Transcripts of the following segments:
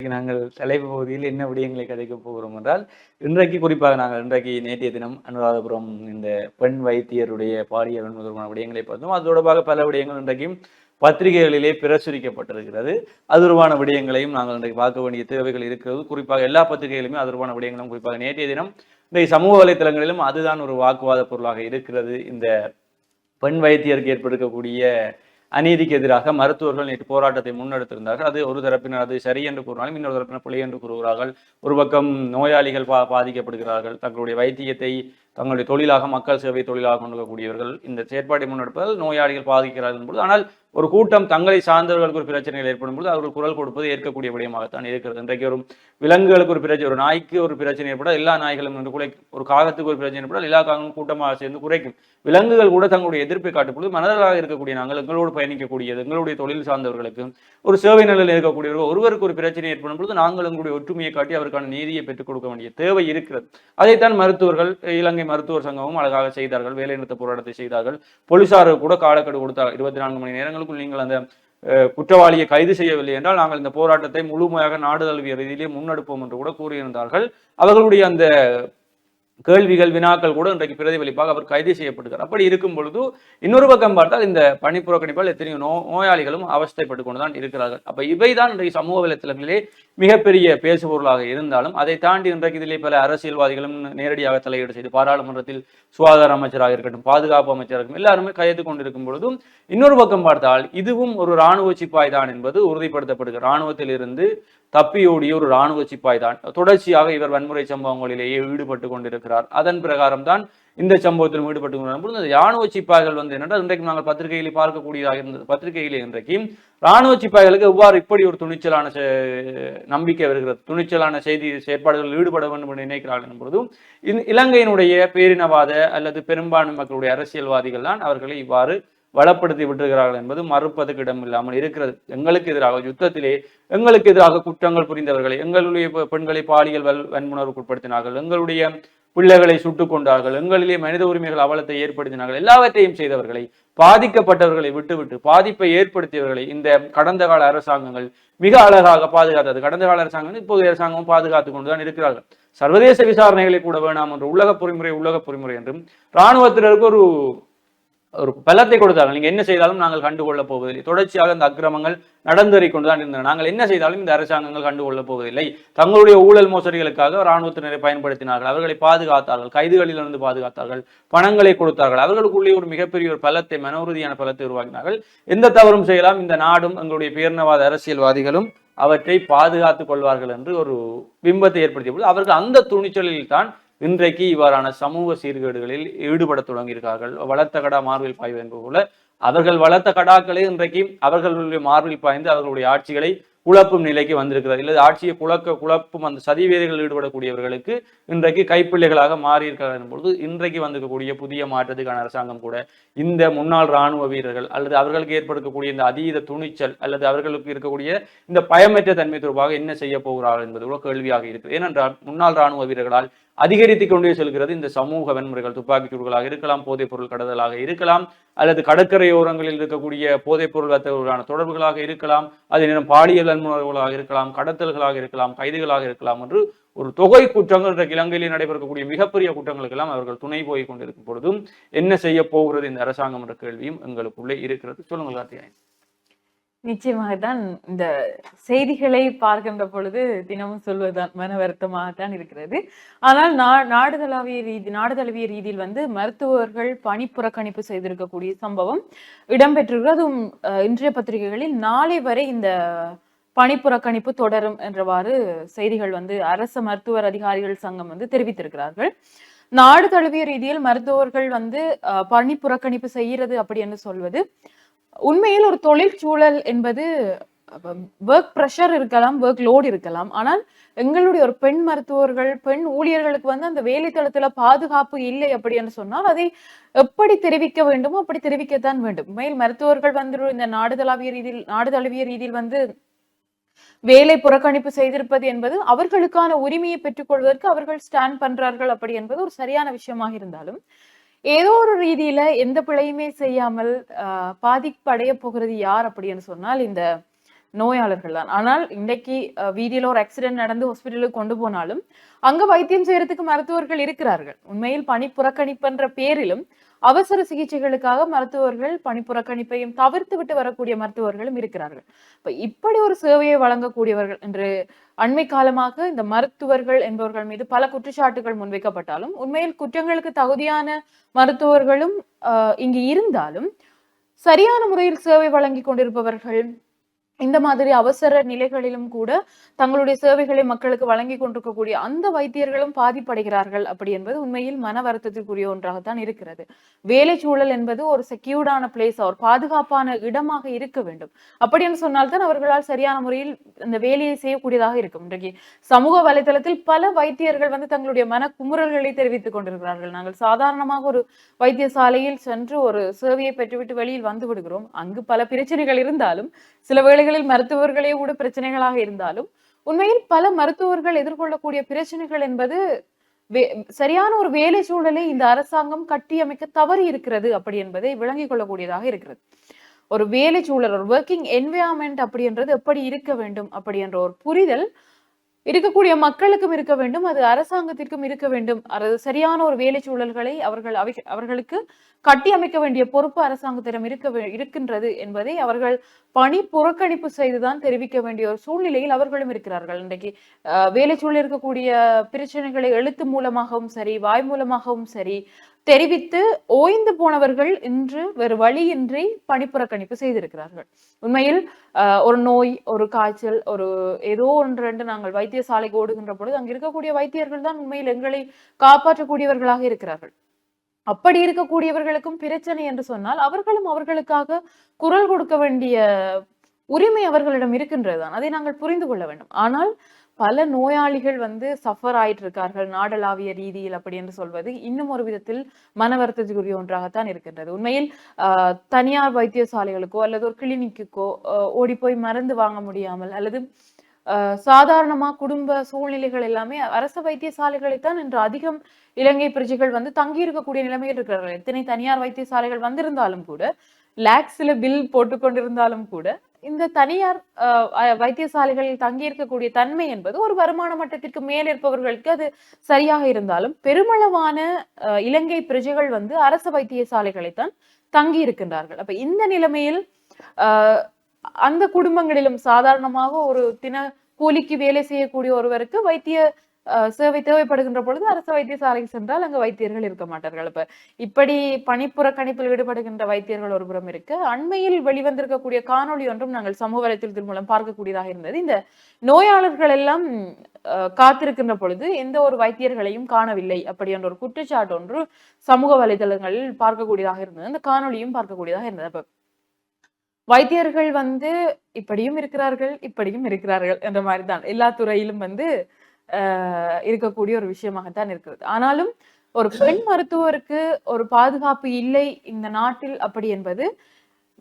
இன்றைக்கு நாங்கள் தலைப்பு பகுதியில் என்ன விடயங்களை கதைக்க போகிறோம் என்றால், இன்றைக்கு குறிப்பாக நாங்கள் நேற்றைய தினம் அனுராதபுரம் இந்த பெண் வைத்தியருடைய பாலியல் தொடர்பான விடயங்களை பார்த்தோம். அது தொடர்பாக பல விடயங்கள் இன்றைக்கும் பத்திரிகைகளிலே பிரசுரிக்கப்பட்டிருக்கிறது. அது தொடர்பான விடயங்களையும் நாங்கள் இன்றைக்கு பார்க்க வேண்டிய தேவைகள் இருக்கிறது. குறிப்பாக எல்லா பத்திரிகைகளுமே அது தொடர்பான விடயங்களும் குறிப்பாக நேற்றைய தினம் இன்றைய சமூக வலைத்தளங்களிலும் அதுதான் ஒரு வாக்குவாத பொருளாக இருக்கிறது. இந்த பெண் வைத்தியருக்கு ஏற்பட்டிருக்கக்கூடிய அநீதிக்கு எதிராக மருத்துவர்கள் நேற்று போராட்டத்தை முன்னெடுத்திருந்தார்கள். அது ஒரு தரப்பினர் அது சரி என்று கூறினாலும் இன்னொரு தரப்பினர் பிழை என்று கூறுகிறார்கள். ஒரு பக்கம் நோயாளிகள் பாதிக்கப்படுகிறார்கள். தங்களுடைய வைத்தியத்தை தங்களுடைய தொழிலாக மக்கள் சேவை தொழிலாக கொண்டிருக்கக்கூடியவர்கள் இந்த செயற்பாட்டை முன்னெடுப்பதால் நோயாளிகள் பாதிக்கிறார்கள் என்பது. ஆனால் ஒரு கூட்டம் தங்களை சார்ந்தவர்களுக்கு ஒரு பிரச்சனைகள் ஏற்படும் போது அவர்கள் குரல் கொடுப்பது ஏற்கக்கூடிய விடயமாகத்தான் இருக்கிறது. இன்றைக்கு ஒரு விலங்குகளுக்கு ஒரு பிரச்சனை, ஒரு நாய்க்கு ஒரு பிரச்சனை ஏற்பட்டால் எல்லா நாய்களும் என்று குறைக்கும், ஒரு காகத்துக்கு ஒரு பிரச்சனை ஏற்பட்டால் எல்லா காகங்களும் கூட்டமாக சேர்ந்து குறைக்கும். விலங்குகள் கூட தங்களுடைய எதிர்ப்பை காட்டும்போது மனதலாக இருக்கக்கூடிய நாங்கள் எங்களோடு பயணிக்கக்கூடியது எங்களுடைய தொழில் சார்ந்தவர்களுக்கு ஒரு சேவை நிலையில் இருக்கக்கூடியவர்கள் ஒருவருக்கு ஒரு பிரச்சனை ஏற்படும் பொழுது நாங்கள் எங்களுடைய ஒற்றுமையை காட்டி அவருக்கான நீதியை பெற்றுக் கொடுக்க வேண்டிய தேவை இருக்கிறது. அதைத்தான் மருத்துவர்கள் இலங்கை மருத்துவர் சங்கமும் அழகாக செய்தார்கள். வேலைநிறுத்த போராட்டத்தை செய்தார்கள். போலீசாருக்கு கூட காலக்கெடு கொடுத்தார். 24 மணி நேரங்களுக்குள் நீங்கள் அந்த குற்றவாளியை கைது செய்யவில்லை என்றால் நாங்கள் இந்த போராட்டத்தை முழுமையாக நாடு தழுவிய ரீதியிலே முன்னெடுப்போம் என்று கூட கூறியிருந்தார்கள். அவர்களுடைய அந்த கேள்விகள் வினாக்கள் கூட இன்றைக்கு பிரதிபலிப்பாக அவர் கைது செய்யப்படுகிறார். அப்படி இருக்கும் பொழுது இன்னொரு பக்கம் பார்த்தால் இந்த பணி புறக்கணிப்பால் எத்தனையோ நோயாளிகளும் அவஸ்தைப்பட்டுக் கொண்டுதான் இருக்கிறார்கள். அப்ப இவைதான் இன்றைக்கு சமூக வலைத்தளங்களிலே மிகப்பெரிய பேசுபொருளாக இருந்தாலும் அதை தாண்டி இன்றைக்கு இதிலே பல அரசியல்வாதிகளும் நேரடியாக தலையீடு செய்து பாராளுமன்றத்தில் சுகாதார அமைச்சராக இருக்கட்டும், பாதுகாப்பு அமைச்சராக இருக்கட்டும், எல்லாருமே கைது கொண்டிருக்கும் பொழுதும் இன்னொரு பக்கம் பார்த்தால் இதுவும் ஒரு இராணுவ சிப்பாய் தான் என்பது உறுதிப்படுத்தப்படுகிறது. இராணுவத்தில் இருந்து தப்பியோடிய ஒரு இராணுவ சிப்பாய் தான். தொடர்ச்சியாக இவர் வன்முறை சம்பவங்களிலேயே ஈடுபட்டு கொண்டிருக்கிறார். அதன் பிரகாரம் தான் இந்த சம்பவத்தில் ஈடுபட்டு கொண்டிருக்கும் இந்த இராணுவ சிப்பாய்கள் என்னென்றால் இன்றைக்கு நாங்கள் பத்திரிகையிலே பார்க்கக்கூடியதாக இருந்தது. பத்திரிகையிலே இன்றைக்கு இராணுவ சிப்பாய்களுக்கு எவ்வாறு இப்படி ஒரு துணிச்சலான நம்பிக்கை வருகிறது, துணிச்சலான செய்தி செயற்பாடுகளில் ஈடுபட வேண்டும் என்று நினைக்கிறார்கள் என்பதும் இலங்கையினுடைய பேரினவாத அல்லது பெரும்பான்மை மக்களுடைய அரசியல்வாதிகள் தான் அவர்களை இவ்வாறு வளப்படுத்தி விட்டுகிறார்கள் என்பது மறுப்பதற்கு இடம் இல்லாமல் இருக்கிறது. எங்களுக்கு எதிராக யுத்தத்திலே எங்களுக்கு எதிராக குற்றங்கள் புரிந்தவர்களை, எங்களுடைய பெண்களை பாலியல் வன்முணர்வுக்கு உட்படுத்தினார்கள், எங்களுடைய பிள்ளைகளை சுட்டுக் கொண்டார்கள், எங்களிலே மனித உரிமைகள் அவலத்தை ஏற்படுத்தினார்கள், எல்லாவற்றையும் செய்தவர்களை, பாதிக்கப்பட்டவர்களை விட்டுவிட்டு பாதிப்பை ஏற்படுத்தியவர்களை இந்த கடந்த கால அரசாங்கங்கள் மிக அழகாக பாதுகாத்தது. கடந்த கால அரசாங்கம் இப்போதைய அரசாங்கமும் பாதுகாத்துக் கொண்டுதான் இருக்கிறார்கள். சர்வதேச விசாரணைகளை கூட வேணாம் என்று உலக பொறிமுறை என்றும் இராணுவத்தினருக்கு ஒரு பலத்தை கொடுத்தார்கள். நீங்க என்ன செய்தாலும் நாங்கள் கண்டுகொள்ளப் போவதில்லை. தொடர்ச்சியாக அந்த அக்கிரமங்கள் நடந்தேறி கொண்டுதான் இருந்தன. நாங்கள் என்ன செய்தாலும் இந்த அரசாங்கங்கள் கண்டுகொள்ளப் போவதில்லை. தங்களுடைய ஊழல் மோசடிகளுக்காக இராணுவத்தினரை பயன்படுத்தினார்கள், அவர்களை பாதுகாத்தார்கள், கைதுகளிலிருந்து பாதுகாத்தார்கள், பணங்களை கொடுத்தார்கள். அவர்களுக்குள்ளே ஒரு மிகப்பெரிய ஒரு பலத்தை, மன உறுதியான பலத்தை உருவாக்கினார்கள். எந்த தவறும் செய்யலாம், இந்த நாடும் எங்களுடைய பேரினவாத அரசியல்வாதிகளும் அவற்றை பாதுகாத்துக் கொள்வார்கள் என்று ஒரு பிம்பத்தை ஏற்படுத்திய போது அவர்கள் அந்த துணிச்சலில் தான் இன்றைக்கு இவ்வாறான சமூக சீர்கேடுகளில் ஈடுபட தொடங்கியிருக்கார்கள். வளர்த்த கடா மார்பில் பாய்வு என்பது போல அவர்கள் வளர்த்த கடாக்களை இன்றைக்கு அவர்களுடைய மார்பில் பாய்ந்து அவர்களுடைய ஆட்சிகளை குழப்பும் நிலைக்கு வந்திருக்கிறது. இல்லை ஆட்சியை குழப்பும் அந்த சதிவேதிகள் ஈடுபடக்கூடியவர்களுக்கு இன்றைக்கு கைப்பிள்ளைகளாக மாறியிருக்கிறார்கள் என்பது இன்றைக்கு வந்திருக்கக்கூடிய புதிய மாற்றத்துக்கான அரசாங்கம் கூட இந்த முன்னாள் இராணுவ வீரர்கள் அல்லது அவர்களுக்கு ஏற்படுத்தக்கூடிய இந்த அதீத துணிச்சல் அல்லது அவர்களுக்கு இருக்கக்கூடிய இந்த பயமற்ற தன்மை தொடர்பாக என்ன செய்ய போகிறார்கள் என்பது கூட கேள்வியாக இருக்குது. ஏனென்றால் முன்னாள் இராணுவ வீரர்களால் அதிகரித்து கொண்டே செல்கிறது இந்த சமூக வன்முறைகள். துப்பாக்கி சூடுகளாக இருக்கலாம், போதைப் பொருள் கடத்தலாக இருக்கலாம், அல்லது கடற்கரையோரங்களில் இருக்கக்கூடிய போதைப் பொருள் வர்த்தகர்களான தொடர்புகளாக இருக்கலாம், அதே நேரம் பாலியல் வன்முறைகளாக இருக்கலாம், கடத்தல்களாக இருக்கலாம், கைதுகளாக இருக்கலாம் என்று ஒரு தொகை குற்றங்கள் இன்றைக்கு இலங்கையிலே நடைபெறக்கூடிய மிகப்பெரிய குற்றங்களுக்கெல்லாம் அவர்கள் துணை போய் கொண்டிருக்கும் பொழுதும் என்ன செய்ய போகிறது இந்த அரசாங்கம் என்ற கேள்வியும் எங்களுக்குள்ளே இருக்கிறது. சொல்லுங்கள் கார்த்திகேயன். நிச்சயமாகத்தான் இந்த செய்திகளை பார்க்கின்ற பொழுது தினமும் சொல்வதுதான் மன வருத்தமாகத்தான் இருக்கிறது. ஆனால் நாடு தழுவிய ரீதியில் மருத்துவர்கள் பணி புறக்கணிப்பு செய்திருக்கக்கூடிய சம்பவம் இடம்பெற்றிருக்கிறது. அதுவும் இன்றைய பத்திரிகைகளில் நாளை வரை இந்த பணி புறக்கணிப்பு தொடரும் என்றவாறு செய்திகள் அரச மருத்துவர் அதிகாரிகள் சங்கம் தெரிவித்திருக்கிறார்கள். நாடு தழுவிய ரீதியில் மருத்துவர்கள் பணி புறக்கணிப்பு செய்கிறது அப்படி என்று சொல்வது உண்மையில் ஒரு தொழிற்சூழல் என்பது ஒர்க் ப்ரெஷர் இருக்கலாம், ஒர்க் லோடு இருக்கலாம். ஆனால் எங்களுடைய ஒரு பெண் மருத்துவர்கள், பெண் ஊழியர்களுக்கு அந்த வேலை தளத்துல பாதுகாப்பு இல்லை அப்படி என்று சொன்னால் அதை எப்படி தெரிவிக்க வேண்டுமோ அப்படி தெரிவிக்கத்தான் வேண்டும். உண்மையில் மருத்துவர்கள் இந்த நாடு தழுவிய ரீதியில் வேலை புறக்கணிப்பு செய்திருப்பது என்பது அவர்களுக்கான உரிமையை பெற்றுக் கொள்வதற்கு அவர்கள் ஸ்டாண்ட் பண்றார்கள் அப்படி என்பது ஒரு சரியான விஷயமாக இருந்தாலும் ஏதோ ஒரு ரீதியில எந்த பிழையுமே செய்யாமல் பாதிப்படைய போகிறது யார் அப்படின்னு சொன்னால் இந்த நோயாளர்கள் தான். ஆனால் இன்றைக்கு வீதியில ஒரு ஆக்சிடென்ட் நடந்து ஹாஸ்பிட்டலுக்கு கொண்டு போனாலும் அங்க வைத்தியம் செய்யறதுக்கு மருத்துவர்கள் இருக்கிறார்கள். உண்மையில் பணி புறக்கணிப்புன்ற பேரிலும் அவசர சிகிச்சைகளுக்காக மருத்துவர்கள் பணி புறக்கணிப்பையும் தவிர்த்து விட்டு வரக்கூடிய மருத்துவர்களும் இருக்கிறார்கள். இப்படி ஒரு சேவையை வழங்கக்கூடியவர்கள் என்று அண்மை காலமாக இந்த மருத்துவர்கள் என்பவர்கள் மீது பல குற்றச்சாட்டுகள் முன்வைக்கப்பட்டாலும் உண்மையில் குற்றங்களுக்கு தகுதியான மருத்துவர்களும் இங்கு இருந்தாலும் சரியான முறையில் சேவை வழங்கி கொண்டிருப்பவர்கள் இந்த மாதிரி அவசர நிலைகளிலும் கூட தங்களுடைய சேவைகளை மக்களுக்கு வழங்கி கொண்டிருக்கக்கூடிய அந்த வைத்தியர்களும் பாதிப்படைகிறார்கள் அப்படி என்பது உண்மையில் மன வருத்தத்திற்குரிய ஒன்றாகத்தான் இருக்கிறது. வேலை சூழல் என்பது ஒரு செக்யூர்டான பிளேஸ், ஒரு பாதுகாப்பான இடமாக இருக்க வேண்டும். அப்படின்னு சொன்னால்தான் அவர்களால் சரியான முறையில் இந்த வேலையை செய்யக்கூடியதாக இருக்கும். இன்றைக்கு சமூக வலைதளத்தில் பல வைத்தியர்கள் தங்களுடைய மன குமுறல்களை தெரிவித்துக் கொண்டிருக்கிறார்கள். நாங்கள் சாதாரணமாக ஒரு வைத்தியசாலையில் சென்று ஒரு சேவையை பெற்றுவிட்டு வெளியில் வந்து விடுகிறோம். அங்கு பல பிரச்சனைகள் இருந்தாலும் சில வேளைகளில் மருத்துவர்களே கூட பிரச்சனைகளாக இருந்தாலும் உண்மையில் பல மருத்துவர்கள் எதிர்கொள்ளக்கூடிய பிரச்சனைகள் என்பது சரியான ஒரு வேலை சூழலை இந்த அரசாங்கம் கட்டியமைக்க தவறி இருக்கிறது அப்படி என்பதை விளங்கிக் கொள்ளக்கூடியதாக இருக்கிறது. ஒரு வேலை சூழல், ஒரு ஒர்க்கிங் என்வைரன்மெண்ட் அப்படின்றது எப்படி இருக்க வேண்டும் அப்படி என்ற ஒரு புரிதல் இருக்கக்கூடிய மக்களுக்கும் இருக்க வேண்டும், அது அரசாங்கத்திற்கும் இருக்க வேண்டும். அது சரியான ஒரு வேலை சூழல்களை அவர்களுக்கு கட்டி அமைக்க வேண்டிய பொறுப்பு அரசாங்கத்திடம் இருக்கின்றது என்பதை அவர்கள் பணி புறக்கணிப்பு செய்துதான் தெரிவிக்க வேண்டிய ஒரு சூழ்நிலையில் அவர்களும் இருக்கிறார்கள். இன்றைக்கு வேலை சூழல் இருக்கக்கூடிய பிரச்சனைகளை எழுத்து மூலமாகவும் சரி, வாய் மூலமாகவும் சரி தெரிவித்து ஓய்ந்து போனவர்கள் இன்று வேறு வழியின்றி பணிப்புறக்கணிப்பு செய்திருக்கிறார்கள். உண்மையில் ஒரு நோய், ஒரு காய்ச்சல், ஒரு ஏதோ ஒன்று நாங்கள் வைத்தியசாலைக்கு ஓடுகின்ற பொழுது அங்கு இருக்கக்கூடிய வைத்தியர்கள் தான் உண்மையில் எங்களை காப்பாற்றக்கூடியவர்களாக இருக்கிறார்கள். அப்படி இருக்கக்கூடியவர்களுக்கும் பிரச்சனை என்று சொன்னால் அவர்களும் அவர்களுக்காக குரல் கொடுக்க வேண்டிய உரிமை அவர்களிடம் இருக்கின்றதுதான். அதை நாங்கள் புரிந்து கொள்ள வேண்டும். ஆனால் பல நோயாளிகள் சஃபர் ஆயிட்டு இருக்கார்கள் நாடளாவிய ரீதியில் அப்படி என்று சொல்வது இன்னும் ஒரு விதத்தில் மன வருத்தத்துக்குரிய ஒன்றாகத்தான் இருக்கின்றது. உண்மையில் தனியார் வைத்தியசாலைகளுக்கோ அல்லது ஒரு கிளினிக்குக்கோ ஓடி போய் மருந்து வாங்க முடியாமல் அல்லது சாதாரணமா குடும்ப சூழ்நிலைகள் எல்லாமே அரசு வைத்தியசாலைகளைத்தான் இன்று அதிகம் இலங்கை பிரஜைகள் தங்கி இருக்கக்கூடிய நிலைமையில் இருக்கிறார்கள். எத்தனை தனியார் வைத்தியசாலைகள் வந்திருந்தாலும் கூட, லேக்ஸ்ல பில் போட்டுக்கொண்டிருந்தாலும் கூட இந்த தனியார் வைத்தியசாலைகளில் தங்கி இருக்கக்கூடிய தன்மை என்பது ஒரு வருமான மட்டத்திற்கு மேல் இருப்பவர்களுக்கு அது சரியாக இருந்தாலும் பெருமளவான இலங்கை பிரஜைகள் அரசு வைத்தியசாலைகளைத்தான் தங்கி இருக்கின்றார்கள். அப்ப இந்த நிலைமையில் அந்த குடும்பங்களிலும் சாதாரணமாக ஒரு தின கூலிக்கு வேலை செய்யக்கூடிய ஒருவருக்கு வைத்திய சேவை தேவைப்படுகின்ற பொழுது அரசு வைத்தியசாலைக்கு சென்றால் அங்கு வைத்தியர்கள் இருக்க மாட்டார்கள். இப்ப இப்படி பணிப்புறக்கணிப்பில் ஈடுபடுகின்ற வைத்தியர்கள் ஒரு புறம் இருக்கு. அண்மையில் வெளிவந்திருக்கக்கூடிய காணொளி ஒன்றும் நாங்கள் சமூக வலைத்தளத்தின் மூலம் பார்க்கக்கூடியதாக இருந்தது. இந்த நோயாளர்கள் எல்லாம் காத்திருக்கின்ற பொழுது எந்த ஒரு வைத்தியர்களையும் காணவில்லை அப்படி என்ற ஒரு குற்றச்சாட்டு ஒன்று சமூக வலைதளங்களில் பார்க்கக்கூடியதாக இருந்தது. அந்த காணொலியும் பார்க்கக்கூடியதாக இருந்தது. அப்ப வைத்தியர்கள் இப்படியும் இருக்கிறார்கள் இப்படியும் இருக்கிறார்கள் என்ற மாதிரிதான் எல்லா துறையிலும் இருக்கக்கூடிய ஒரு விஷயமாகத்தான் இருக்கிறது. ஆனாலும் ஒரு பெண் மருத்துவருக்கு ஒரு பாதுகாப்பு இல்லை இந்த நாட்டில் அப்படி என்பது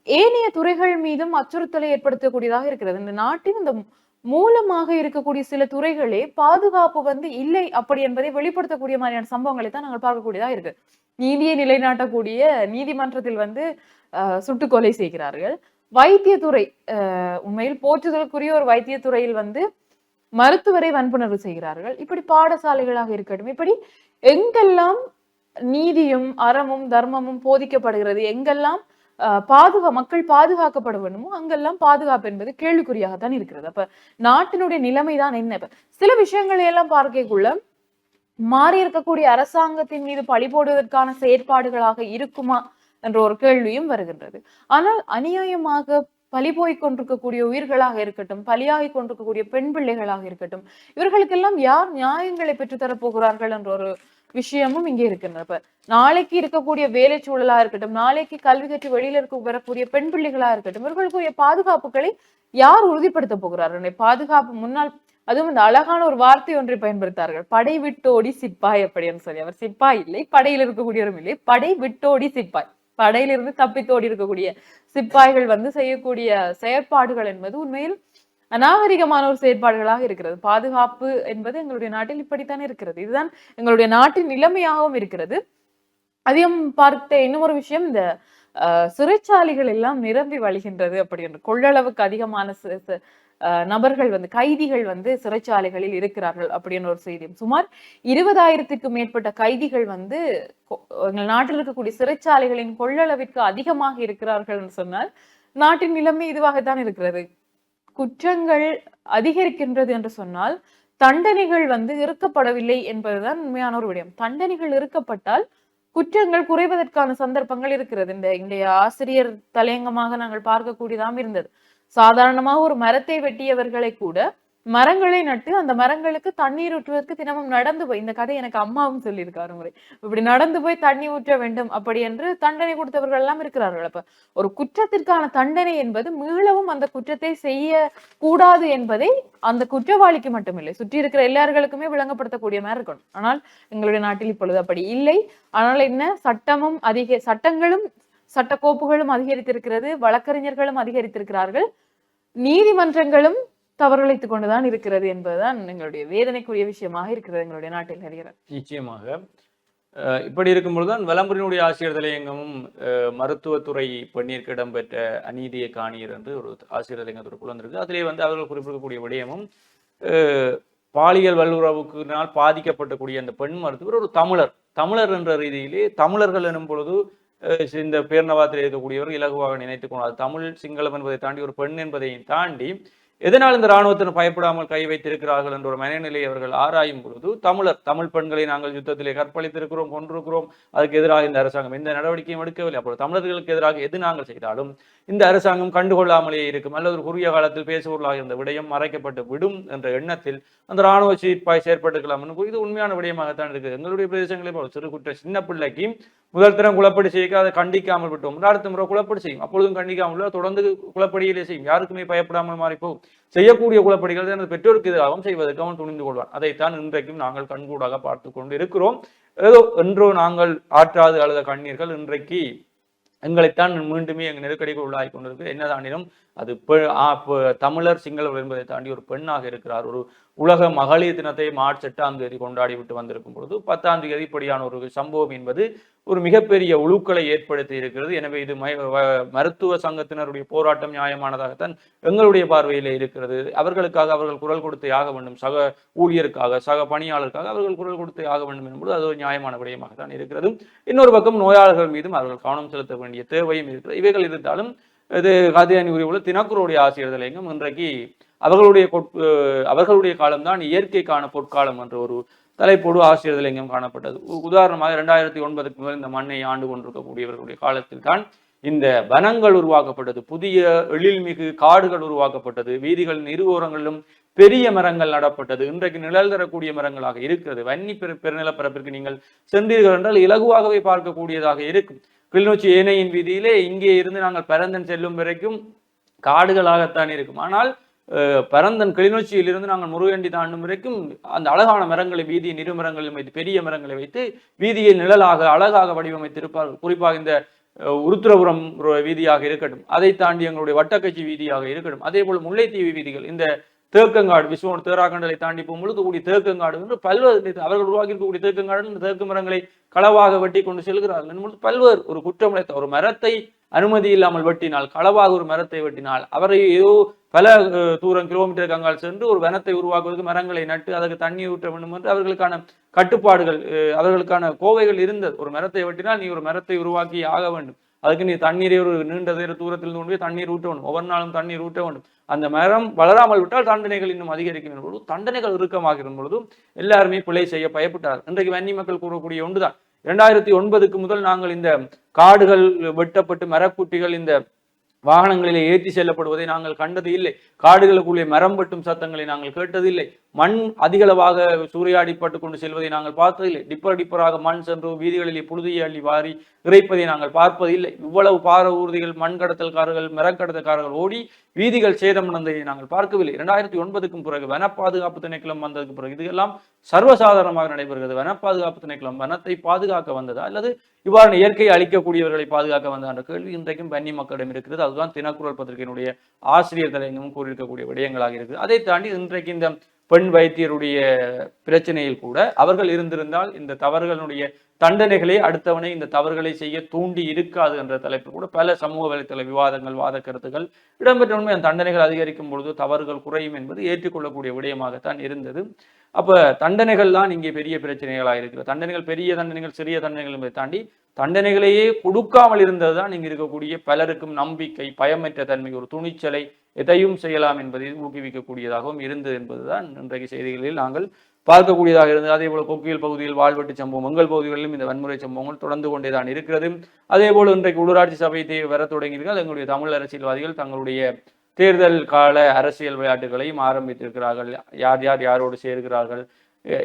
ஏனைய துறைகள் மீதும் அச்சுறுத்தலை ஏற்படுத்தக்கூடியதாக இருக்கிறது. இந்த நாட்டின் இந்த மூலமாக இருக்கக்கூடிய சில துறைகளே பாதுகாப்பு இல்லை அப்படி என்பதை வெளிப்படுத்தக்கூடிய மாதிரியான சம்பவங்களை தான் நாங்கள் பார்க்கக்கூடியதாக இருக்கு. நீதியை நிலைநாட்டக்கூடிய நீதிமன்றத்தில் சுட்டு கொலை செய்கிறார்கள். வைத்தியத்துறை உண்மையில் போற்றுதலுக்குரிய ஒரு வைத்தியத்துறையில் மருத்துவரை வன்புணர்வு செய்கிறார்கள். இப்படி பாடசாலைகளாக இருக்கட்டும், இப்படி எங்கெல்லாம் நீதியும் அறமும் தர்மமும் போதிக்கப்படுகிறது, எங்கெல்லாம் மக்கள் பாதுகாக்கப்பட வேண்டுமோ அங்கெல்லாம் பாதுகாப்பு என்பது கேள்விக்குறியாகத்தான் இருக்கிறது. அப்ப நாட்டினுடைய நிலைமைதான் என்ன? இப்ப சில விஷயங்களை எல்லாம் பார்க்கக்குள்ள மாறி இருக்கக்கூடிய அரசாங்கத்தின் மீது பழி போடுவதற்கான செயற்பாடுகளாக இருக்குமா என்ற ஒரு கேள்வியும் வருகின்றது. ஆனால் அநியாயமாக பலி போய் கொண்டிருக்கக்கூடிய உயிர்களாக இருக்கட்டும், பலியாகி கொண்டிருக்கக்கூடிய பெண் பிள்ளைகளாக இருக்கட்டும், இவர்களுக்கெல்லாம் யார் நியாயங்களை பெற்றுத்தரப் போகிறார்கள் என்ற ஒரு விஷயமும் இங்கே இருக்கின்றன. இப்ப நாளைக்கு இருக்கக்கூடிய வேலை சூழலா இருக்கட்டும், நாளைக்கு கல்வி கற்று வெளியில வரக்கூடிய பெண் பிள்ளைகளா இருக்கட்டும், இவர்களுக்குரிய பாதுகாப்புகளை யார் உறுதிப்படுத்த போகிறார்கள்? பாதுகாப்பு முன்னால் அதுவும் இந்த அழகான ஒரு வார்த்தை ஒன்றை பயன்படுத்தார்கள், படை விட்டோடி சிப்பாய் அப்படின்னு சொல்லி. அவர் சிப்பாய் இல்லை, படையில் இருக்கக்கூடியவரும் இல்லை, படை விட்டோடி சிப்பாய். படையிலிருந்து தப்பித்தோடி இருக்கக்கூடிய சிப்பாய்கள் செய்யக்கூடிய செயற்பாடுகள் என்பது உண்மையில் அநாகரிகமான ஒரு செயற்பாடுகளாக இருக்கிறது. பாதுகாப்பு என்பது எங்களுடைய நாட்டில் இப்படித்தான் இருக்கிறது. இதுதான் எங்களுடைய நாட்டின் நிலைமையாகவும் இருக்கிறது. அதிகம் பார்த்த இன்னும் ஒரு விஷயம், இந்த சிறைச்சாலைகள் எல்லாம் நிரம்பி வழிகின்றது அப்படி என்று. கொள்ளளவுக்கு அதிகமான நபர்கள் வந்து, கைதிகள் வந்து சிறைச்சாலைகளில் இருக்கிறார்கள் அப்படின்னு ஒரு செய்தி. சுமார் 20,000க்கும் மேற்பட்ட கைதிகள் வந்து எங்கள் நாட்டில் இருக்கக்கூடிய சிறைச்சாலைகளின் கொள்ளளவிற்கு அதிகமாக இருக்கிறார்கள் என்று சொன்னால் நாட்டின் நிலைமை இதுவாகத்தான் இருக்கிறது. குற்றங்கள் அதிகரிக்கின்றது என்று சொன்னால் தண்டனைகள் வந்து இருக்கப்படவில்லை என்பதுதான் உண்மையான ஒரு விடயம். தண்டனைகள் இருக்கப்பட்டால் குற்றங்கள் குறைவதற்கான சந்தர்ப்பங்கள் இருக்கிறது. இன்றைய ஆசிரியர் தலையங்கமாக நாங்கள் பார்க்கக்கூடியதாம் இருந்தது. சாதாரணமாக ஒரு மரத்தை வெட்டியவர்களை கூட மரங்களை நட்டு அந்த மரங்களுக்கு தண்ணீர் ஊற்றுவதற்கு தினமும் நடந்து போய், இந்த கதை எனக்கு அம்மாவும் சொல்லியிருக்காரு முறை, இப்படி நடந்து போய் தண்ணி ஊற்ற வேண்டும் அப்படி என்று தண்டனை கொடுத்தவர்கள் எல்லாம் இருக்கிறார்கள். அப்ப ஒரு குற்றத்திற்கான தண்டனை என்பது மீளவும் அந்த குற்றத்தை செய்ய கூடாது என்பதை அந்த குற்றவாளிக்கு மட்டுமில்லை, சுற்றி இருக்கிற எல்லார்களுக்குமே விளங்கப்படுத்தக்கூடிய மாதிரி இருக்கணும். ஆனால் எங்களுடைய நாட்டில் இப்பொழுது அப்படி இல்லை. ஆனால் என்ன, சட்டங்களும் சட்ட கோப்புகளும் அதிகரித்திருக்கிறது, வழக்கறிஞர்களும் அதிகரித்திருக்கிறார்கள், நீதிமன்றங்களும் தவறளித்துக் கொண்டுதான் இருக்கிறது என்பதுதான் எங்களுடைய வேதனைக்குரிய விஷயமாக இருக்கிறது எங்களுடைய நாட்டில். ஹரிஹரன், நிச்சயமாக இப்படி இருக்கும்பொழுதுதான் வலம்புரியினுடைய ஆசிரியர் தலையங்கமும் மருத்துவத்துறை பெண்ணிற்கு இடம்பெற்ற அநீதியை காணீர் என்று ஒரு ஆசிரியர் தலையங்கத்தோடு குழந்திருக்கு. அதிலே வந்து அவர்கள் குறிப்பிடக்கூடிய விடயமும் பாலியல் வல்லுறவுக்குனால் பாதிக்கப்பட்டக்கூடிய அந்த பெண் மருத்துவர் ஒரு தமிழர் என்ற ரீதியிலே, தமிழர்கள் எனும் பொழுது இந்த பேர்ணவாத்தில் இருக்கக்கூடியவர்கள் இலகுவாக நினைத்துக் கொண்டார். தமிழ் சிங்களம் என்பதை தாண்டி ஒரு பெண் என்பதை தாண்டி எதனால் இந்த இராணுவத்தினர் பயப்படாமல் கை வைத்திருக்கிறார்கள் என்ற ஒரு மனநிலையை அவர்கள் ஆராயும் பொழுது, தமிழ் பெண்களை நாங்கள் யுத்தத்திலே கற்பழித்திருக்கிறோம், கொண்டிருக்கிறோம், அதுக்கு எதிராக இந்த அரசாங்கம் எந்த நடவடிக்கையும் எடுக்கவில்லை. அப்போது தமிழர்களுக்கு எதிராக எது நாங்கள் செய்தாலும் இந்த அரசாங்கம் கண்டுகொள்ளாமலே இருக்கும், அல்லது ஒரு குறுகிய காலத்தில் பேசுபொருளாக இருந்த விடயம் மறைக்கப்பட்டு விடும் என்ற எண்ணத்தில் அந்த இராணுவ சீர்பாய் செயற்பட்டுக்கலாம். இது உண்மையான விடயமாகத்தான் இருக்குது. எங்களுடைய பிரதேசங்களே சிறு குற்ற சின்ன பிள்ளைக்கு முதல் தினம் குளப்படி செய்ய அதை கண்டிக்காமல் விட்டோம், அடுத்த முறை குளப்படி செய்யும், அப்பொழுதும் கண்டிக்காமல் தொடர்ந்து குளப்படியிலே செய்யும், யாருக்குமே பயப்படாமல் மாறிப்போம். செய்யக்கூடிய குளப்படிகள் எனது பெற்றோருக்கு எதிராகவும் செய்வதற்கு அவன் துணிந்து கொள்வான். அதைத்தான் இன்றைக்கும் நாங்கள் கண்கூடாக பார்த்து கொண்டு இருக்கிறோம். ஏதோ என்றோ நாங்கள் ஆற்றாது அழுத கண்ணீர்கள் இன்றைக்கு எங்களைத்தான் மீண்டுமே எங்கள் நெருக்கடிக்கு உள்ளாகி கொண்டிருக்கு. என்னதானிலும் அது தமிழர் சிங்களவர் என்பதை தாண்டி ஒரு பெண்ணாக இருக்கிறார். ஒரு உலக மகளிர் தினத்தை மார்ச் 8ஆம் தேதி கொண்டாடி விட்டு வந்திருக்கும் பொழுது 10ஆம் தேதி இப்படியான ஒரு சம்பவம் என்பது ஒரு மிகப்பெரிய உழுக்களை ஏற்படுத்தி இருக்கிறது. எனவே இது மருத்துவ சங்கத்தினருடைய போராட்டம் நியாயமானதாகத்தான் எங்களுடைய பார்வையிலே இருக்கிறது. அவர்களுக்காக அவர்கள் குரல் கொடுத்தே ஆக வேண்டும், சக ஊழியருக்காக சக பணியாளருக்காக அவர்கள் குரல் கொடுத்தே ஆக வேண்டும் என்பது அது ஒரு நியாயமான விடயமாகத்தான் இருக்கிறது. இன்னொரு பக்கம் நோயாளர்கள் மீதும் அவர்கள் கவனம் செலுத்த வேண்டிய தேவையும் இருக்கிறது. இவைகள் இருந்தாலும் இது காதியானி உள்ள தினக்குருடைய ஆசிரியர் தலையங்கம் இன்றைக்கு அவர்களுடைய காலம்தான் இயற்கைக்கான பொற்காலம் என்ற ஒரு தலைப்போடு ஆசிரியர் தலையங்கம் காணப்பட்டது. உதாரணமாக 2009க்கு முதல் இந்த மண்ணை ஆண்டு கொண்டிருக்கக்கூடியவர்களுடைய காலத்தில் தான் இந்த வனங்கள் உருவாக்கப்பட்டது, புதிய எழில்மிகு காடுகள் உருவாக்கப்பட்டது, வீதிகளின் இருவோரங்களிலும் பெரிய மரங்கள் நடப்பட்டது, இன்றைக்கு நிழல் தரக்கூடிய மரங்களாக இருக்கிறது. வன்னி பெருநிலப்பரப்பிற்கு நீங்கள் சென்றீர்கள் என்றால் இலகுவாகவே பார்க்கக்கூடியதாக இருக்கும். கிளிநொச்சி ஏனையின் வீதியிலே இங்கே இருந்து நாங்கள் பரந்தன் செல்லும் வரைக்கும் காடுகளாகத்தான் இருக்கும். ஆனால் பரந்தன் கிளிநொச்சியிலிருந்து நாங்கள் முருகண்டி தாண்டும் வரைக்கும் அந்த அழகான மரங்களை, வீதியின் இரு மரங்களிலும் வைத்து பெரிய மரங்களை வைத்து வீதியை நிழலாக அழகாக வடிவமைத்திருப்பார்கள். குறிப்பாக இந்த உருத்திரபுரம் வீதியாக இருக்கட்டும், அதை தாண்டி எங்களுடைய வட்டக்கட்சி வீதியாக இருக்கட்டும், அதே போல் முல்லைத்தீவு வீதிகள், இந்த தேக்கங்காடு விஸ்வ தேராக்கண்டலை தாண்டி போகும்பொழுது கூடிய தேக்கங்காடு என்று பல்வேறு அவர்கள் உருவாக்கி இருக்கக்கூடிய தேக்கங்காடு இந்த தேக்கு மரங்களை களவாக வெட்டி கொண்டு செல்கிறார்கள் என்பது பல்வேறு ஒரு குற்றமுளைத்த ஒரு மரத்தை அனுமதி இல்லாமல் வெட்டினால், களவாக ஒரு மரத்தை வெட்டினால், அவரை ஏதோ பல தூரம் கிலோமீட்டருக்கு அங்கால் சென்று ஒரு வனத்தை உருவாக்குவதற்கு மரங்களை நட்டு அதற்கு தண்ணி ஊற்ற வேண்டும் என்று அவர்களுக்கான கட்டுப்பாடுகள், அவர்களுக்கான கோவைகள் இருந்தது. ஒரு மரத்தை வெட்டினால் நீ ஒரு மரத்தை உருவாக்கி ஆக வேண்டும், அதுக்கு நீ தண்ணீரை ஒரு நீண்ட தூரத்தில் கொண்டு போய் தண்ணீர் ஊட்ட வேண்டும், ஒவ்வொரு நாளும் தண்ணீர் ஊட்ட வேண்டும். அந்த மரம் வளராமல் விட்டால் தண்டனைகள் இன்னும் அதிகரிக்கும் என்பது, தண்டனைகள் இறுக்கமாக பொழுதும் எல்லாருமே பிழை செய்ய பயப்பட்டார். இன்றைக்கு வன்னி மக்கள் கூறக்கூடிய ஒன்றுதான், 2009க்கு முதல் நாங்கள் இந்த காடுகள் வெட்டப்பட்டு மரக்குட்டிகள் இந்த வாகனங்களிலே ஏற்றி செல்லப்படுவதை நாங்கள் கண்டது இல்லை. காடுகளுக்குள்ளே மரம் வெட்டும் சத்தங்களை நாங்கள் கேட்டதில்லை. மண் அதிகளவாக சூறையாடிப்பட்டு கொண்டு செல்வதை நாங்கள் பார்த்ததில்லை. டிப்பராக மண் சென்று வீதிகளிலே புழுதியை அள்ளி வாரி இறைப்பதை நாங்கள் பார்ப்பதில்லை. இவ்வளவு பார ஊர்திகள், மண் கடத்தல்காரர்கள், மரக்கடத்தல்காரர்கள் ஓடி வீதிகள் சேதமடைந்ததை நாங்கள் பார்க்கவில்லை. 2009க்கும் பிறகு வன பாதுகாப்பு திணைக்களம் வந்ததுக்கு பிறகு இதெல்லாம் சர்வசாதாரணமாக நடைபெறுகிறது. வன பாதுகாப்பு திணைக்களம் வனத்தை பாதுகாக்க வந்ததா அல்லது இவ்வாறு இயற்கையை அழிக்கக்கூடியவர்களை பாதுகாக்க வந்ததா என்ற கேள்வி இன்றைக்கும் வன்னி மக்களிடம் இருக்கிறது. அதுதான் தினக்குரல் பத்திரிகையினுடைய ஆசிரியர் தலையங்கமும் கூறியிருக்கக்கூடிய விடயங்களாக இருக்குது. அதை தாண்டி இன்றைக்கு இந்த பெண் வைத்தியருடைய பிரச்சனையில் கூட அவர்கள் இருந்திருந்தால் இந்த தவறுகளுடைய தண்டனைகளே அடுத்தவனை இந்த தவறுகளை செய்ய தூண்டி இருக்காது என்ற தலைப்பில் கூட பல சமூக வலைத்தள விவாதங்கள், வாத கருத்துக்கள் இடம்பெற்ற உண்மை. அந்த தண்டனைகள் அதிகரிக்கும் பொழுது தவறுகள் குறையும் என்பது ஏற்றுக்கொள்ளக்கூடிய விடயமாகத்தான் இருந்தது. அப்ப தண்டனைகள் தான் இங்கே பெரிய பிரச்சனைகளாக இருக்கிறது. தண்டனைகள், பெரிய தண்டனைகள், சிறிய தண்டனைகள் என்பதை தாண்டி தண்டனைகளையே கொடுக்காமல் இருந்ததுதான் இங்கு இருக்கக்கூடிய பலருக்கும் நம்பிக்கை, பயமற்ற தன்மை, ஒரு துணிச்சலை, எதையும் செய்யலாம் என்பதை ஊக்குவிக்கக்கூடியதாகவும் இருந்தது என்பதுதான் இன்றைக்கு செய்திகளில் நாங்கள் பார்க்கக்கூடியதாக இருந்தது. அதே போல கொக்கியல் பகுதியில் வாழ்வெட்டு சம்பவம், எங்கள் பகுதிகளிலும் இந்த வன்முறை சம்பவங்கள் தொடர்ந்து கொண்டேதான் இருக்கிறது. அதே போல இன்றைக்கு உள்ளூராட்சி சபை வர தொடங்கியிருக்கிறது. எங்களுடைய தமிழ் அரசியல்வாதிகள் தங்களுடைய தேர்தல் கால அரசியல் விளையாட்டுகளையும் ஆரம்பித்திருக்கிறார்கள். யார் யார் யாரோடு சேர்கிறார்கள்,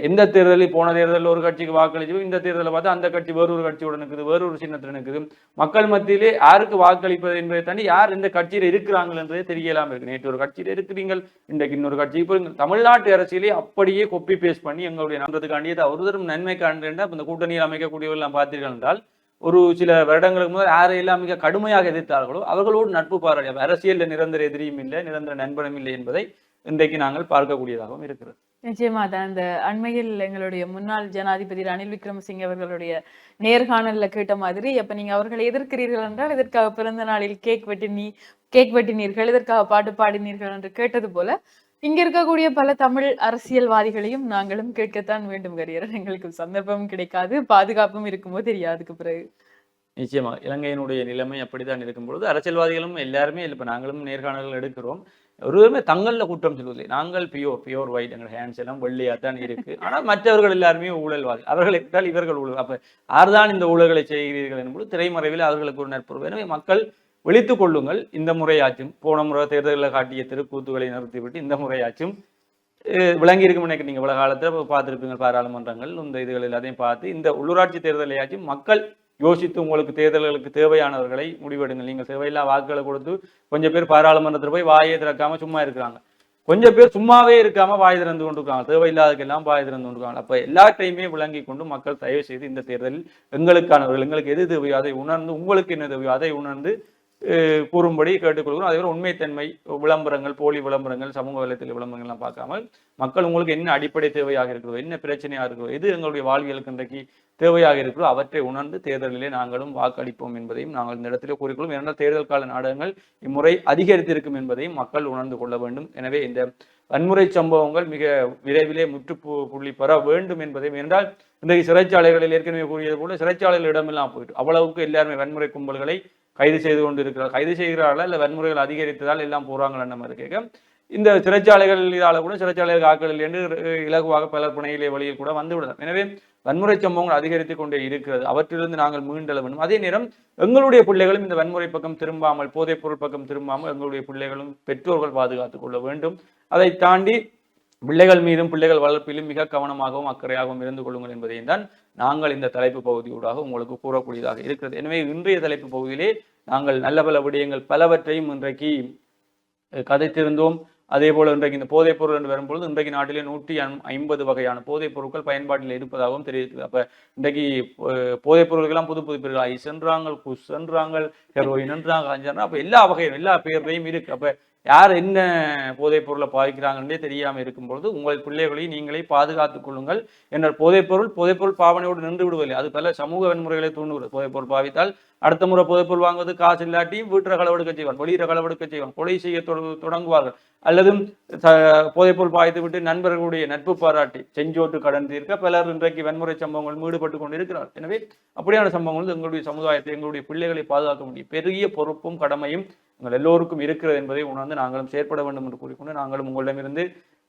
எந்த தேர்தலில், போன தேர்தலில் ஒரு கட்சிக்கு வாக்களிச்சு இந்த தேர்தலில் பார்த்தா அந்த கட்சி வேறொரு கட்சியுடன் இருக்குது, வேறொரு சின்னத்தில் இருக்குது. மக்கள் மத்தியிலே யாருக்கு வாக்களிப்பது என்பதை தாண்டி யார் இந்த கட்சியில் இருக்கிறார்கள் என்றதே தெரியலாம் இருக்கு. நேற்று ஒரு கட்சியில் இருக்கிறீங்கள், இன்றைக்கு இன்னொரு கட்சி. இப்போ தமிழ்நாட்டு அரசியலே அப்படியே கொப்பி பேஸ்ட் பண்ணி எங்களுடைய நன்றதுக்காண்டியது அவருதரும் நன்மை காண்றேன் இந்த கூட்டணியில் அமைக்கக்கூடியவர்கள் பார்த்தீர்கள் என்றால் ஒரு சில வருடங்களுக்கு முதல் யாரையெல்லாம் மிக கடுமையாக எதிர்த்தார்களோ அவர்களோடு நட்பு பாராட்டி அரசியலில் நிரந்தர எதிரியும் இல்லை, நிரந்தர நண்பனும் இல்லை என்பதை இன்றைக்கு நாங்கள் பார்க்கக்கூடியதாகவும் இருக்கிறது. நிச்சயமா தான். அந்த அண்மையில் எங்களுடைய முன்னாள் ஜனாதிபதி ரணில் விக்ரமசிங்கே அவர்களுடைய நேர்காணல்ல கேட்ட மாதிரி, அப்ப நீங்க அவர்களை எதிர்க்கிறீர்கள் என்றால் இதற்காக பிறந்த நாளில் கேக் வெட்டினீர்கள், இதற்காக பாட்டு பாடினீர்கள் என்று கேட்டது போல இங்க இருக்கக்கூடிய பல தமிழ் அரசியல்வாதிகளையும் நாங்களும் கேட்கத்தான் வேண்டும் கரியர். எங்களுக்கு சந்தர்ப்பம் கிடைக்காது, பாதுகாப்பும் இருக்குமோ தெரியாது. அதுக்கு பிறகு நிச்சயமா இலங்கையினுடைய நிலைமை அப்படித்தான் இருக்கும் பொழுது அரசியல்வாதிகளும் எல்லாருமே இப்ப நாங்களும் நேர்காணல்கள் எடுக்கிறோம், ஒருவருமே தங்கள்ல குற்றம் சொல்வதில்லை. நாங்கள் பியோர் ஒயிட், எங்கள் ஹேண்ட்ஸ் எல்லாம் வெள்ளையாத்தான் இருக்கு. ஆனால் மற்றவர்கள் எல்லாருமே ஊழல்வாதி. அவர்கள் என்றால் இவர்கள் ஊழல். அப்ப யார்தான் இந்த ஊழல்களை செய்கிறீர்கள் என்பது திரைமறைவில் அவர்களுக்கு ஒரு நட்புறவு. எனவே மக்கள் விழித்துக் கொள்ளுங்கள். இந்த முறையாச்சும், போன முறை தேர்தலில் காட்டிய திருக்கூத்துகளை நிறுத்திவிட்டு இந்த முறையாச்சும் விளங்கி இருக்கும் நினைக்க. நீங்க இவ்வளவு காலத்துல பார்த்திருப்பீங்க பாராளுமன்றங்கள் இந்த இதுகள் எல்லாத்தையும் பார்த்து இந்த உள்ளூராட்சி தேர்தலையாச்சும் மக்கள் யோசித்து உங்களுக்கு தேர்தல்களுக்கு தேவையானவர்களை முடிவெடுங்கள். நீங்கள் தேவையில்லா வாக்குகளை கொடுத்து கொஞ்சம் பேர் பாராளுமன்றத்தில் போய் வாயை திறக்காம சும்மா இருக்கிறாங்க, கொஞ்சம் பேர் சும்மாவே இருக்காம வாய் திறந்து கொண்டு இருக்காங்க, தேவையில்லாததுக்கெல்லாம் வாய் திறந்து கொண்டு இருக்காங்க. அப்ப எல்லாத்தையுமே விளங்கி கொண்டு மக்கள் தயவு செய்து இந்த தேர்தலில் எங்களுக்கானவர்கள், எங்களுக்கு எது தேவையோ அதை உணர்ந்து, உங்களுக்கு என்ன தேவையோ அதை உணர்ந்து கூறும்படி கேட்டுக்கொள்கிறோம். அதே போல உண்மைத்தன்மை விளம்பரங்கள், போலி விளம்பரங்கள், சமூக வலைத்தள விளம்பரங்கள்லாம் பார்க்காமல் மக்கள் உங்களுக்கு என்ன அடிப்படை தேவையாக இருக்கிறதோ, என்ன பிரச்சனையாக இருக்கிறதோ, எது எங்களுடைய வாழ்வியலுக்கு இன்றைக்கு தேவையாக இருக்கிறதோ அவற்றை உணர்ந்து தேர்தலிலே நாங்களும் வாக்களிப்போம் என்பதையும் நாங்கள் இந்த இடத்திலே கூறிக்கொள்ளும். ஏனென்றால் தேர்தல் கால நாடகங்கள் இம்முறை அதிகரித்திருக்கும் என்பதையும் மக்கள் உணர்ந்து கொள்ள வேண்டும். எனவே இந்த வன்முறை சம்பவங்கள் மிக விரைவிலே முற்றுப்புள்ளி பெற வேண்டும் என்பதையும், என்றால் இன்றைக்கு சிறைச்சாலைகளில் ஏற்கனவே கூறியது போல சிறைச்சாலைகள் இடமெல்லாம் போயிட்டு அவ்வளவுக்கு எல்லாருமே வன்முறை கும்பல்களை கைது செய்து கொண்டு இருக்கிறார். கைது செய்கிறார்களா இல்லை வன்முறைகள் அதிகரித்ததால் எல்லாம் போறாங்களா மாதிரி கேட்க, இந்த சிறைச்சாலைகள் இதால கூட சிறைச்சாலைகள் ஆக்களில் என்று இலகுவாக பலர் புனையிலே வழியில் கூட வந்து விடுறார். எனவே வன்முறை சம்பவங்கள் அதிகரித்துக் கொண்டே இருக்கிறது. அவற்றிலிருந்து நாங்கள் மீண்டெழ வேண்டும். அதே நேரம் எங்களுடைய பிள்ளைகளும் இந்த வன்முறை பக்கம் திரும்பாமல், போதைப் பொருள் பக்கம் திரும்பாமல் எங்களுடைய பிள்ளைகளும் பெற்றோர்கள் பாதுகாத்துக் கொள்ள வேண்டும். அதை தாண்டி பிள்ளைகள் மீதும் பிள்ளைகள் வளர்ப்பிலும் மிக கவனமாகவும் அக்கறையாகவும் இருந்து கொள்ளுங்கள் என்பதையும் தான் நாங்கள் இந்த தலைப்பு பகுதியூடாக உங்களுக்கு கூறக்கூடியதாக இருக்கிறது. எனவே இன்றைய தலைப்பு பகுதியிலே நாங்கள் நல்ல பல விடயங்கள் பலவற்றையும் இன்றைக்கு கதைத்திருந்தோம். அதே போல இன்றைக்கு இந்த போதைப் பொருள் என்று வரும்பொழுது இன்றைக்கு நாட்டிலே 150 வகையான போதைப் பொருட்கள் பயன்பாட்டில் இருப்பதாகவும் தெரிவிக்கிறது. அப்ப இன்றைக்கு போதைப் பொருட்கள்லாம் புது புது பேர்கள் ஐஸ் என்றாங்க, குஸ் என்றாங்க, ஹெரோயின் என்றாங்க, அஞ்சாங்க. அப்ப எல்லா வகையும் எல்லா பேர்லையும் இருக்கு. அப்ப யார் என்ன போதைப் பொருளை பாவிக்கிறாங்கன்னே தெரியாமல் இருக்கும் பொழுது உங்கள் பிள்ளைகளை நீங்களே பாதுகாத்துக் கொள்ளுங்கள். என்ற போதைப் பொருள் பாவனையோடு நின்று விடுவதில்லை, அது பல சமூக வன்முறைகளை தூண்டுகிறது. போதைப் பொருள் பாவித்தால் அடுத்த முறை போதைப் பொருள் வாங்குவது காசு இல்லாட்டியும் வீட்டில் களவெடுக்க செய்வான், வெளியிட களவெடுக்க செய்வான், கொலை செய்ய தொடங்குவார்கள். அல்லது போதைப் பொருள் பாய்த்து விட்டு நண்பர்களுடைய நட்பு பாராட்டி செஞ்சோட்டு கடன் தீர்க்க பலர் இன்றைக்கு வன்முறை சம்பவங்கள் ஈடுபட்டு கொண்டிருக்கிறார். எனவே அப்படியான சம்பவங்கள் எங்களுடைய சமுதாயத்தை, எங்களுடைய பிள்ளைகளை பாதுகாக்க முடியும் பெரிய பொறுப்பும் கடமையும் உங்கள் எல்லோருக்கும் இருக்கிறது என்பதை உணர்ந்து நாங்களும் செயற்பட வேண்டும் என்று கூறிக்கொண்டு நாங்களும் உங்களிடமிருந்து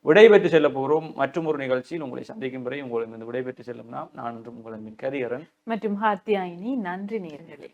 விடைபெற்று செல்ல போகிறோம். மற்றும் ஒரு நிகழ்ச்சியில் உங்களை சந்திக்கும் வரை உங்களிடமிருந்து விடைபெற்று செல்லும் நான் என்றும் உங்களின் கரியரன் மற்றும் ஹாத்தியாயினி. நன்றி நேயர்களே.